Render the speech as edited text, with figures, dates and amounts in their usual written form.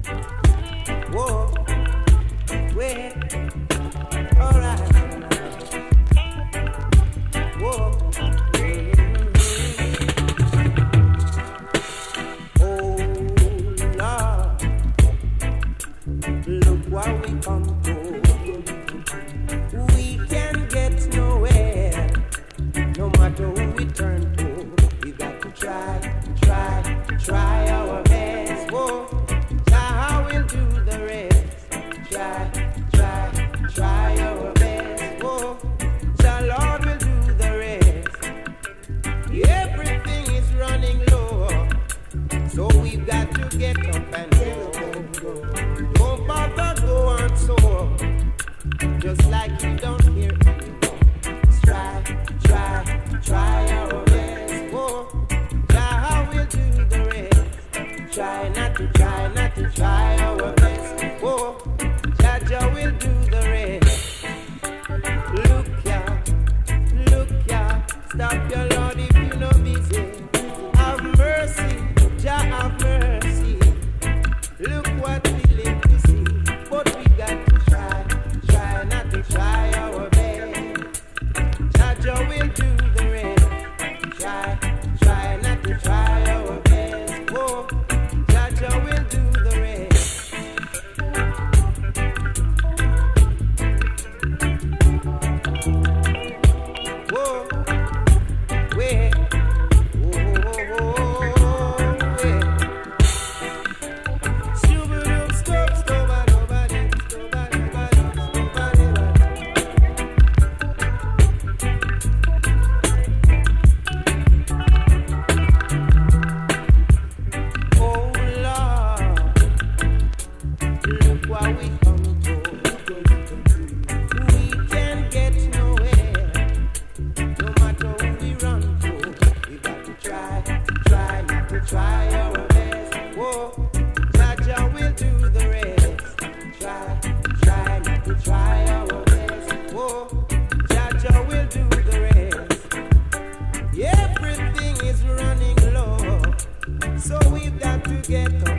Whoa, wait, alright. Whoa, oh Lord, look what we come to. We can get nowhere, no matter who we turn to. We got to try our best. Whoa, Jah will do the rest. Try our best. Whoa, Jah Lord will do the rest. Everything is running low, so we've got to get up and go. Don't bother, go on so, just like you don't hear anymore. Try our best. Whoa, Jah will do the rest. Try not to try our best. Whoa, Jah will do the rest. Look ya, stop your Lord if you no busy. Have mercy, Jah have mercy. Look what we live to see, but we got to try not to try our best. Jah will do the rest. Try not to try our best. Whoa, Jah will do the rest. Whoa, wait, oh Lord, look what we come to. We can get nowhere, no matter who we run to. We got to try not to try our best. Whoa, Jah will do the rest. Try not to try our best. Whoa, Jah will do the rest. Everything is running low, so we've got to get up